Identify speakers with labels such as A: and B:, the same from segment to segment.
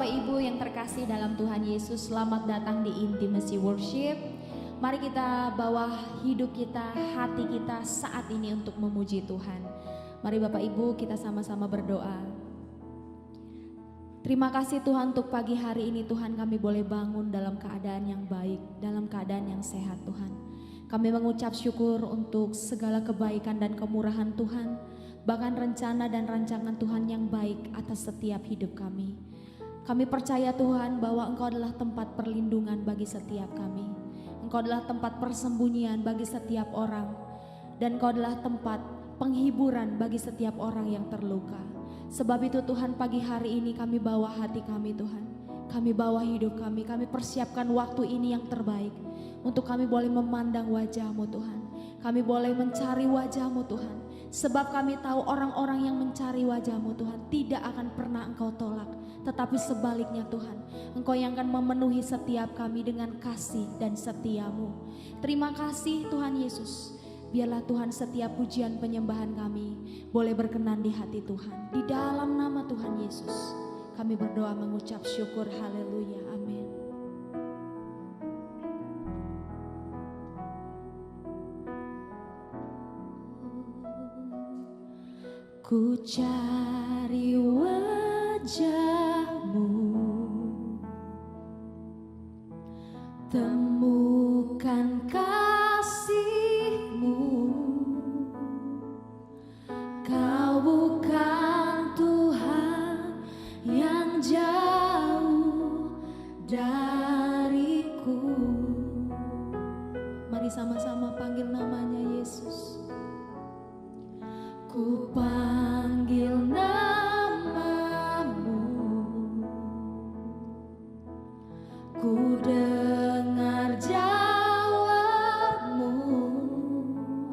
A: Bapak Ibu yang terkasih dalam Tuhan Yesus, selamat datang di Intimacy Worship. Mari kita bawa hidup kita, hati kita saat ini untuk memuji Tuhan. Mari Bapak Ibu kita sama-sama berdoa. Terima kasih Tuhan untuk pagi hari ini Tuhan, kami boleh bangun dalam keadaan yang baik, dalam keadaan yang sehat Tuhan. Kami mengucap syukur untuk segala kebaikan dan kemurahan Tuhan, bahkan rencana dan rancangan Tuhan yang baik atas setiap hidup kami. Kami percaya Tuhan bahwa Engkau adalah tempat perlindungan bagi setiap kami. Engkau adalah tempat persembunyian bagi setiap orang. Dan Engkau adalah tempat penghiburan bagi setiap orang yang terluka. Sebab itu Tuhan, pagi hari ini kami bawa hati kami Tuhan. Kami bawa hidup kami persiapkan waktu ini yang terbaik. Untuk kami boleh memandang wajah-Mu Tuhan. Kami boleh mencari wajah-Mu Tuhan. Sebab kami tahu orang-orang yang mencari wajah-Mu Tuhan tidak akan pernah Engkau tolak. Tetapi sebaliknya Tuhan, Engkau yang akan memenuhi setiap kami dengan kasih dan setia-Mu. Terima kasih Tuhan Yesus. Biarlah Tuhan setiap pujian penyembahan kami boleh berkenan di hati Tuhan. Di dalam nama Tuhan Yesus kami berdoa mengucap syukur. Haleluya. Amin. Ku cari wajah-Mu, temukan kasih-Mu. Kau bukan Tuhan yang jauh dariku. Mari sama-sama panggil namanya Yesus. Ku panggil nama-Mu, ku dengar jawab-Mu.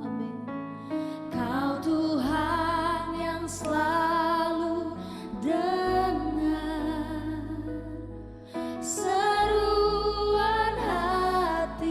A: Amin. Kau Tuhan yang selalu dengar seruan hatiku.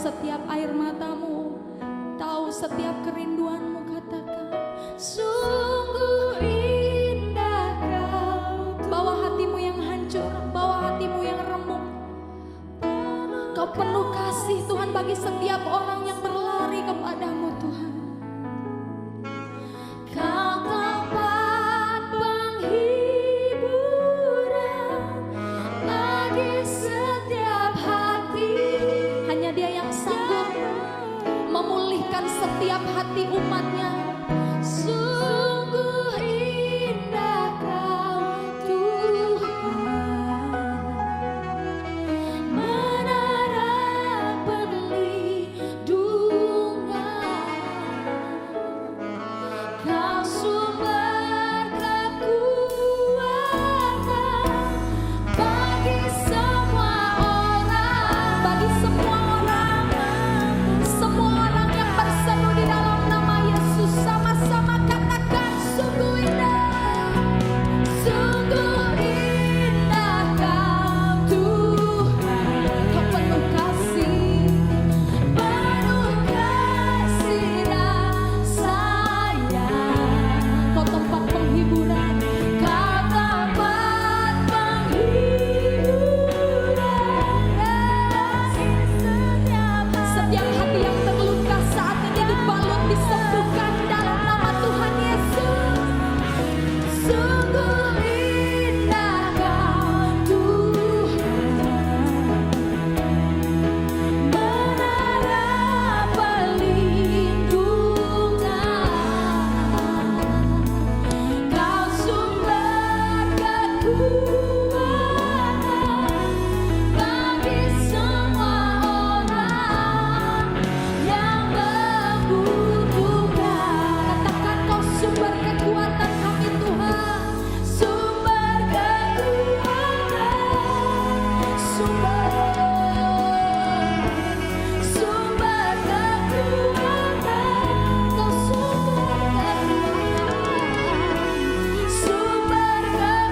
A: setiap air matamu, tahu setiap kerinduanmu. Katakan, sungguh indah Kau. Bawa hatimu yang hancur, bawa hatimu yang remuk. Kau penuh kasih Tuhan bagi setiap orang yang berlari kepadamu Tuhan. Kau tempat penghiburan bagi setiap hati. Hanya Dia yang sanggup memulihkan setiap hati umatnya. Sungguh indah Kau Tuhan, menara perlindungan. Kau sumber kekuatan bagi semua orang, bagi semua orang yang berseru di dalam nama Yesus. Sama-sama katakan, sungguh indah, sungguh indah Kau Tuhan. Kau penuh kasih, penuh kasih dan sayang. Kau tempat penghiburan, Kau tempat penghiburan. Setiap hati yang terluka saat ini dibalut, disembuhkan dalam nama Tuhan Yesus. Sungguh indah Kau Tuhan, menara perlindungan. Kau sumber kekuatan bagi semua orang yang membutuhkan. Katakan, Kau sumber kekuatan kami Tuhan, sumber kekuatan, sumber kekuatan. Kau sumber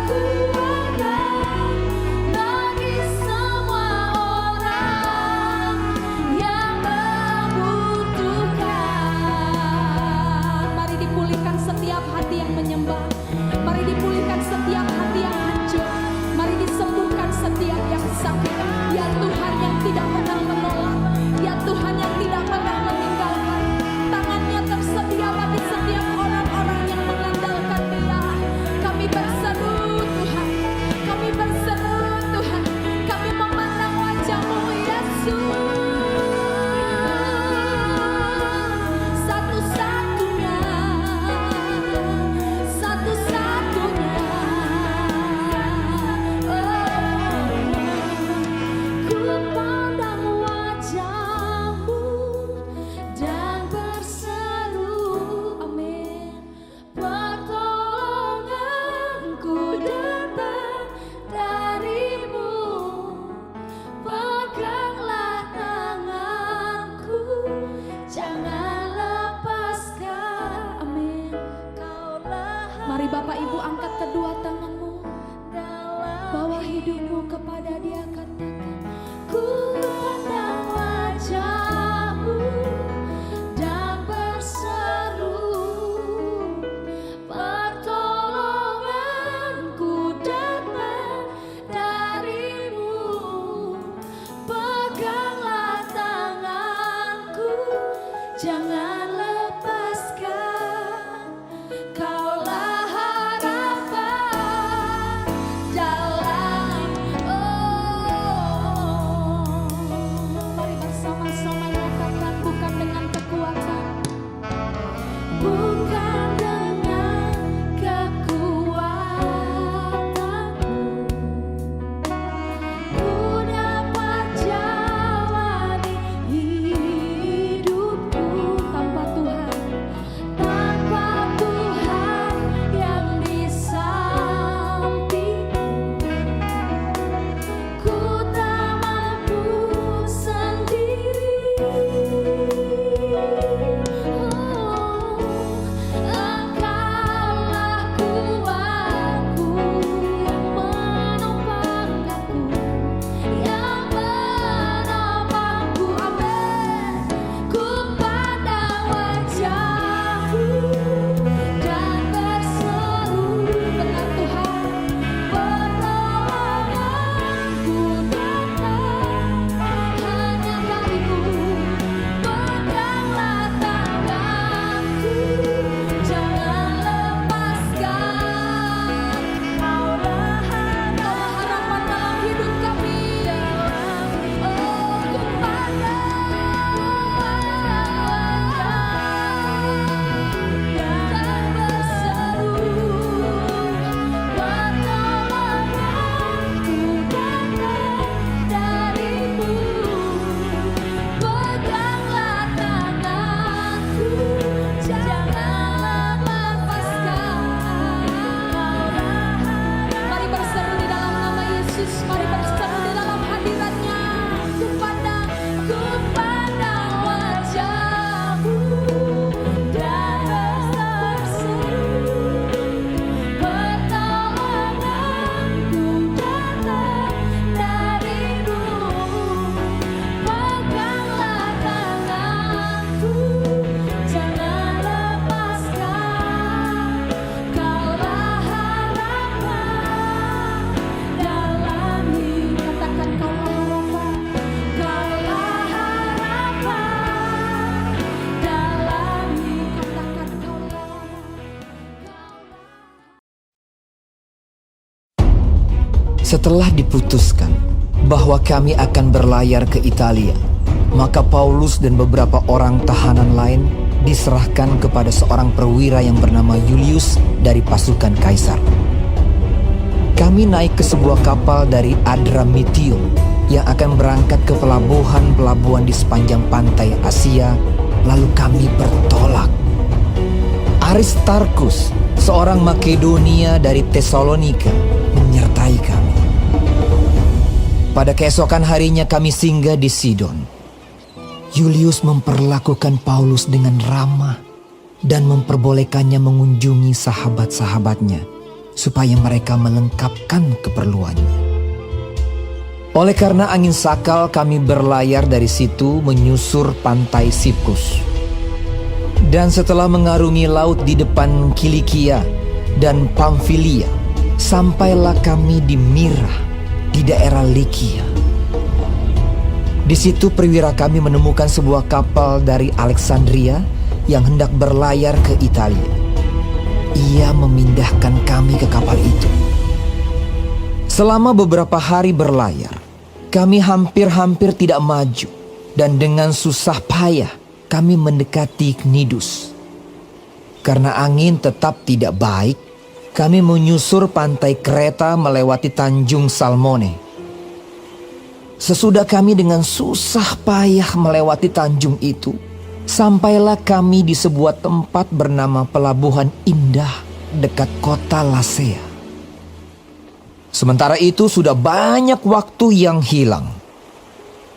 A: kekuatan bagi semua orang yang membutuhkan. Mari dipulihkan setiap hati yang menyembah, mari dipulihkan setiap hati yang hancur, mari disembuhkan setiap yang sakit. Ya Tuhan yang tidak pernah menolak, ya Tuhan yang tidak pernah meninggalkan. Tangannya tersedia bagi setiap orang-orang yang mengandalkan Dia. Kami berseru Tuhan, kami berseru Tuhan, kami memandang wajah-Mu Yesus. Satu-satunya, satu-satunya. Ku pandang wajah-Mu dan berseru, amin. Pertolonganku datang dari-Mu, peganglah tanganku, jangan lepaskan, amin. Mari Bapak Ibu angkat kedua tanganmu, bawa hidupmu kepada Dia. Katakan, ku pandang wajah-Mu dan berseru, pertolonganku datang dari-Mu, peganglah tanganku, jangan lepaskan. Kaulah harapan dalam, mari bersama-sama nyatakan, bukan dengan kekuatan, bukan dengan kekuatanku, ku dapat jauh
B: Setelah diputuskan bahwa kami akan berlayar ke Italia, maka Paulus dan beberapa orang tahanan lain diserahkan kepada seorang perwira yang bernama Julius dari pasukan Kaisar. Kami naik ke sebuah kapal dari Adramyttium yang akan berangkat ke pelabuhan-pelabuhan di sepanjang pantai Asia, lalu kami bertolak. Aristarkus, seorang Makedonia dari Tesalonika, menyertai kami. Pada keesokan harinya kami singgah di Sidon. Julius memperlakukan Paulus dengan ramah dan memperbolehkannya mengunjungi sahabat-sahabatnya supaya mereka melengkapkan keperluannya. Oleh karena angin sakal, kami berlayar dari situ menyusur pantai Siprus. Dan setelah mengarungi laut di depan Kilikia dan Pamfilia, sampailah kami di Mira di daerah Likia. Di situ perwira kami menemukan sebuah kapal dari Alexandria yang hendak berlayar ke Italia. Ia memindahkan kami ke kapal itu. Selama beberapa hari berlayar, kami hampir-hampir tidak maju, dan dengan susah payah kami mendekati Knidus. Karena angin tetap tidak baik, kami menyusur pantai Kreta melewati Tanjung Salmone. Sesudah kami dengan susah payah melewati tanjung itu, sampailah kami di sebuah tempat bernama Pelabuhan Indah dekat kota Lasea. Sementara itu sudah banyak waktu yang hilang.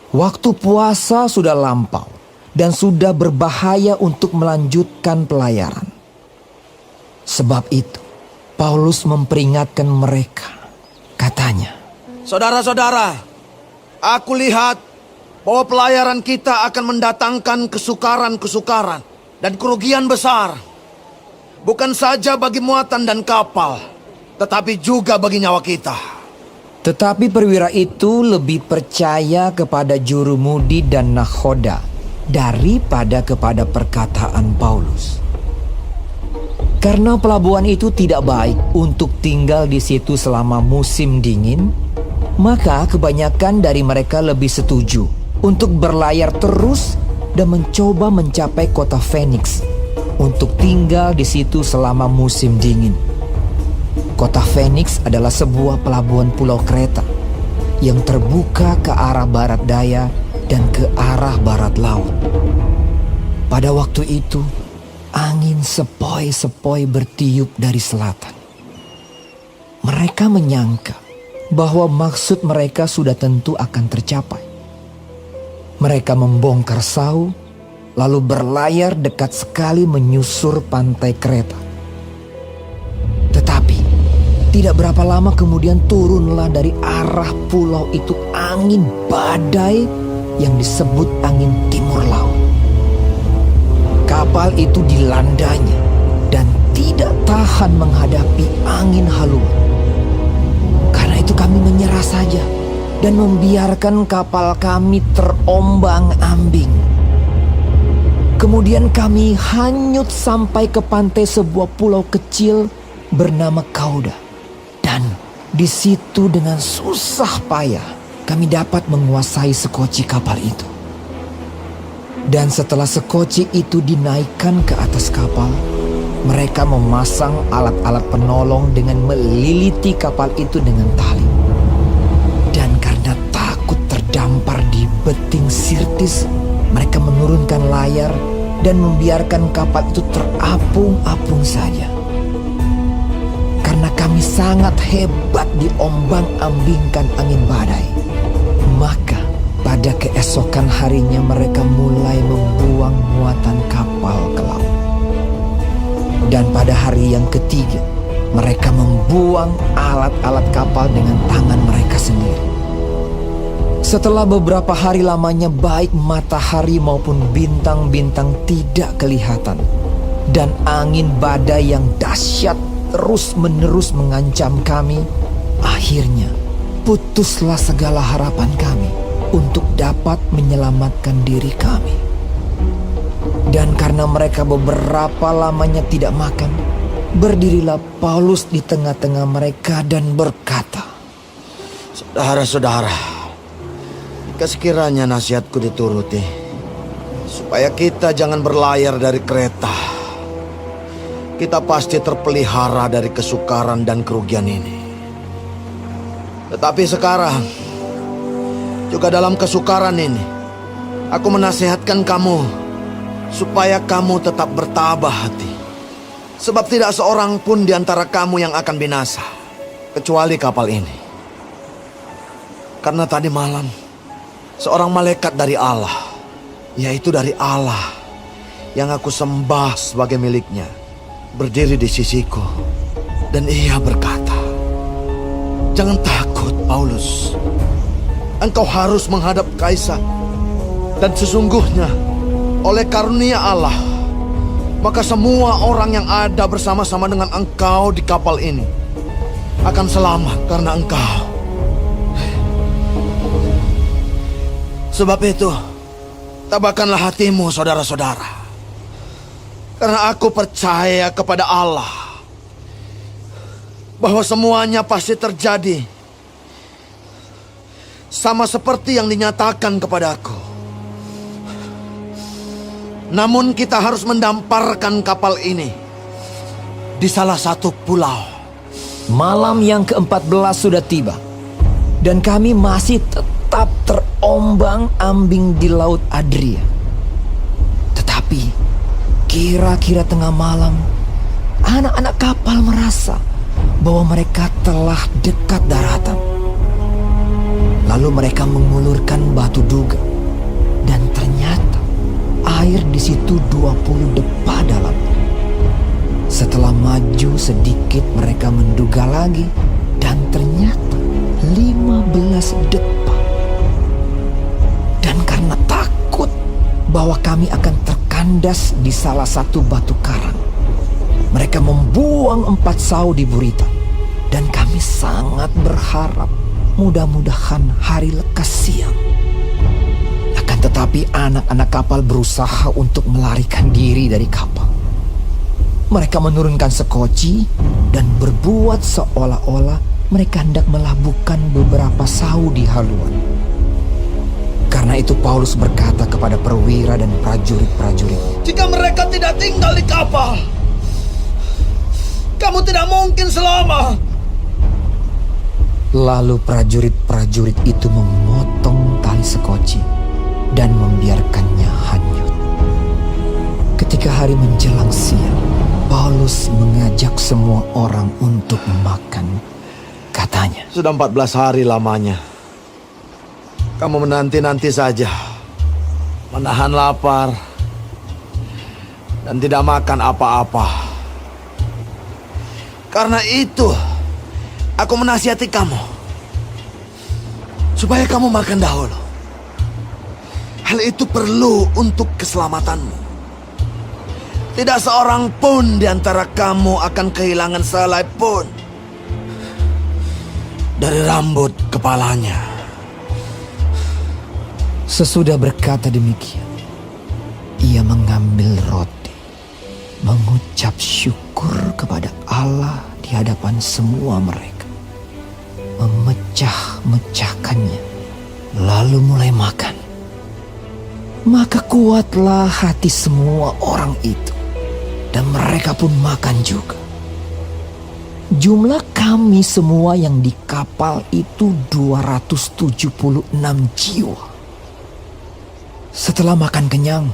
B: Waktu puasa sudah lampau dan sudah berbahaya untuk melanjutkan pelayaran. Sebab itu, Paulus memperingatkan mereka. Katanya,
C: "Saudara-saudara, aku lihat bahwa pelayaran kita akan mendatangkan kesukaran-kesukaran dan kerugian besar. Bukan saja bagi muatan dan kapal, tetapi juga bagi nyawa kita."
B: Tetapi perwira itu lebih percaya kepada jurumudi dan nakhoda daripada kepada perkataan Paulus. Karena pelabuhan itu tidak baik untuk tinggal di situ selama musim dingin, maka kebanyakan dari mereka lebih setuju untuk berlayar terus dan mencoba mencapai kota Phoenix untuk tinggal di situ selama musim dingin. Kota Phoenix adalah sebuah pelabuhan pulau Kreta yang terbuka ke arah barat daya dan ke arah barat laut. Pada waktu itu, angin sepoi-sepoi bertiup dari selatan. Mereka menyangka bahwa maksud mereka sudah tentu akan tercapai. Mereka membongkar sau, lalu berlayar dekat sekali menyusur pantai Kreta. Tetapi tidak berapa lama kemudian turunlah dari arah pulau itu angin badai yang disebut angin timur laut. Kapal itu dilandanya dan tidak tahan menghadapi angin haluan. Karena itu kami menyerah saja dan membiarkan kapal kami terombang-ambing. Kemudian kami hanyut sampai ke pantai sebuah pulau kecil bernama Kauda. Dan di situ dengan susah payah kami dapat menguasai sekoci kapal itu. Dan setelah sekoci itu dinaikkan ke atas kapal, mereka memasang alat-alat penolong dengan meliliti kapal itu dengan tali. Dan karena takut terdampar di beting Sirtis, mereka menurunkan layar dan membiarkan kapal itu terapung-apung saja. Karena kami sangat hebat diombang-ambingkan angin badai, maka pada keesokan harinya mereka mulai membuang muatan kapal ke laut. Dan pada hari yang ketiga, mereka membuang alat-alat kapal dengan tangan mereka sendiri. Setelah beberapa hari lamanya baik matahari maupun bintang-bintang tidak kelihatan, dan angin badai yang dahsyat terus-menerus mengancam kami, akhirnya putuslah segala harapan kami untuk dapat menyelamatkan diri kami. Dan karena mereka beberapa lamanya tidak makan, berdirilah Paulus di tengah-tengah mereka dan berkata,
C: Saudara-saudara, jika sekiranya nasihatku dituruti, supaya kita jangan berlayar dari kereta, kita pasti terpelihara dari kesukaran dan kerugian ini. Tetapi sekarang, juga dalam kesukaran ini, aku menasihatkan kamu supaya kamu tetap bertabah hati. Sebab tidak seorang pun di antara kamu yang akan binasa, kecuali kapal ini. Karena tadi malam, seorang malaikat dari Allah, yaitu dari Allah yang aku sembah sebagai miliknya, berdiri di sisiku. Dan ia berkata, "Jangan takut, Paulus. Engkau harus menghadap kaisar. Dan sesungguhnya, oleh karunia Allah, maka semua orang yang ada bersama-sama dengan engkau di kapal ini akan selamat karena engkau. Sebab itu, tabahkanlah hatimu, saudara-saudara. Karena aku percaya kepada Allah bahwa semuanya pasti terjadi sama seperti yang dinyatakan kepadaku. Namun kita harus mendamparkan kapal ini di salah satu pulau."
B: Malam yang ke-14 sudah tiba, dan kami masih tetap terombang-ambing di Laut Adria. Tetapi kira-kira tengah malam, anak-anak kapal merasa bahwa mereka telah dekat daratan. Lalu mereka mengulurkan batu duga, dan ternyata air di situ 20 depa dalam. Setelah maju sedikit, mereka menduga lagi, dan ternyata 15 depa. Dan karena takut bahwa kami akan terkandas di salah satu batu karang, mereka membuang 4 sau di buritan. Dan kami sangat berharap mudah-mudahan hari lekas siang. Akan tetapi anak-anak kapal berusaha untuk melarikan diri dari kapal. Mereka menurunkan sekoci dan berbuat seolah-olah mereka hendak melabuhkan beberapa sau di haluan. Karena itu Paulus berkata kepada perwira dan prajurit-prajurit,
C: "Jika mereka tidak tinggal di kapal, kamu tidak mungkin selamat."
B: Lalu prajurit-prajurit itu memotong tali sekoci dan membiarkannya hanyut. Ketika hari menjelang siang, Paulus mengajak semua orang untuk makan. Katanya,
C: "Sudah 14 hari lamanya kamu menanti-nanti saja, menahan lapar, dan tidak makan apa-apa. Karena itu, aku menasihati kamu, supaya kamu makan dahulu. Hal itu perlu untuk keselamatanmu. Tidak seorang pun di antara kamu akan kehilangan sehelai pun dari rambut kepalanya."
B: sesudah berkata demikian, ia mengambil roti, mengucap syukur kepada Allah di hadapan semua mereka, memecah-mecahkannya, lalu mulai makan. Maka kuatlah hati semua orang itu, dan mereka pun makan juga. Jumlah kami semua yang di kapal itu 276 jiwa. Setelah makan kenyang,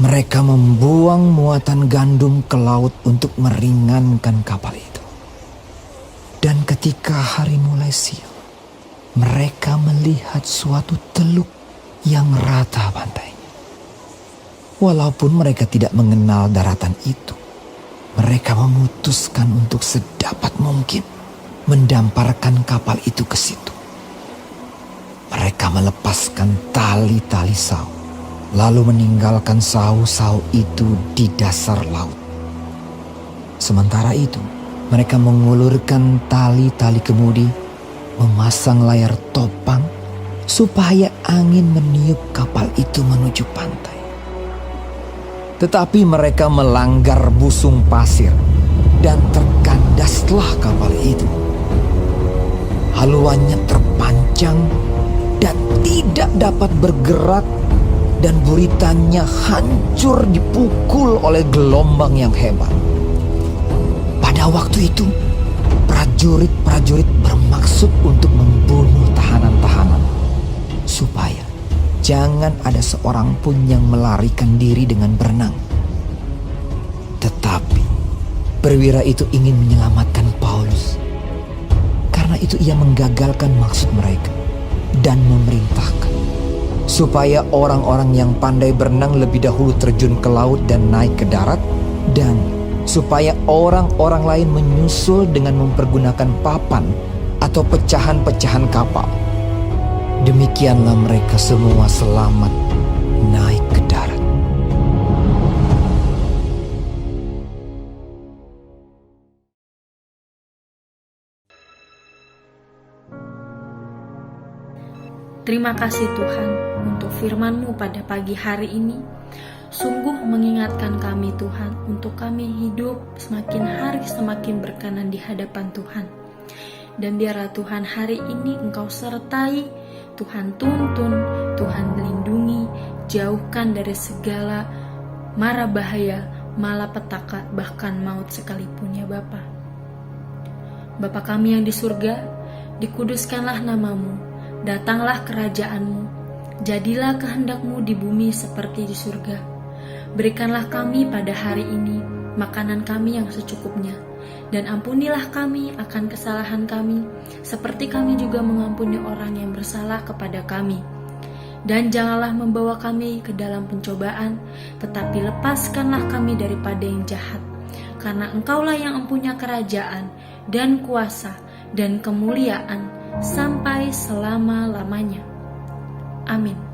B: mereka membuang muatan gandum ke laut untuk meringankan kapal itu. Dan ketika hari mulai siang, mereka melihat suatu teluk yang rata pantainya. Walaupun mereka tidak mengenal daratan itu, mereka memutuskan untuk sedapat mungkin mendamparkan kapal itu ke situ. Mereka melepaskan tali-tali sau, lalu meninggalkan sau-sau itu di dasar laut. Sementara itu, mereka mengulurkan tali-tali kemudi, memasang layar topang supaya angin meniup kapal itu menuju pantai. Tetapi mereka melanggar busung pasir dan terkandaslah kapal itu. Haluannya terpancang dan tidak dapat bergerak, dan buritannya hancur dipukul oleh gelombang yang hebat. Pada waktu itu, prajurit-prajurit bermaksud untuk membunuh tahanan-tahanan, supaya jangan ada seorang pun yang melarikan diri dengan berenang. Tetapi perwira itu ingin menyelamatkan Paulus. Karena itu ia menggagalkan maksud mereka dan memerintahkan supaya orang-orang yang pandai berenang lebih dahulu terjun ke laut dan naik ke darat, dan supaya orang-orang lain menyusul dengan mempergunakan papan atau pecahan-pecahan kapal. Demikianlah mereka semua selamat naik ke darat.
D: Terima kasih Tuhan untuk firman-Mu pada pagi hari ini. Sungguh mengingatkan kami Tuhan untuk kami hidup semakin hari semakin berkenan di hadapan Tuhan. Dan biarlah Tuhan hari ini Engkau sertai, Tuhan tuntun, Tuhan lindungi, jauhkan dari segala mara bahaya, malapetaka, bahkan maut sekalipun ya Bapa. Bapa kami yang di surga, dikuduskanlah nama-Mu. Datanglah kerajaan-Mu, jadilah kehendak-Mu di bumi seperti di surga. Berikanlah kami pada hari ini makanan kami yang secukupnya, dan ampunilah kami akan kesalahan kami, seperti kami juga mengampuni orang yang bersalah kepada kami. Dan janganlah membawa kami ke dalam pencobaan, tetapi lepaskanlah kami daripada yang jahat. Karena Engkaulah yang mempunyai kerajaan, dan kuasa, dan kemuliaan, sampai selama-lamanya. Amin.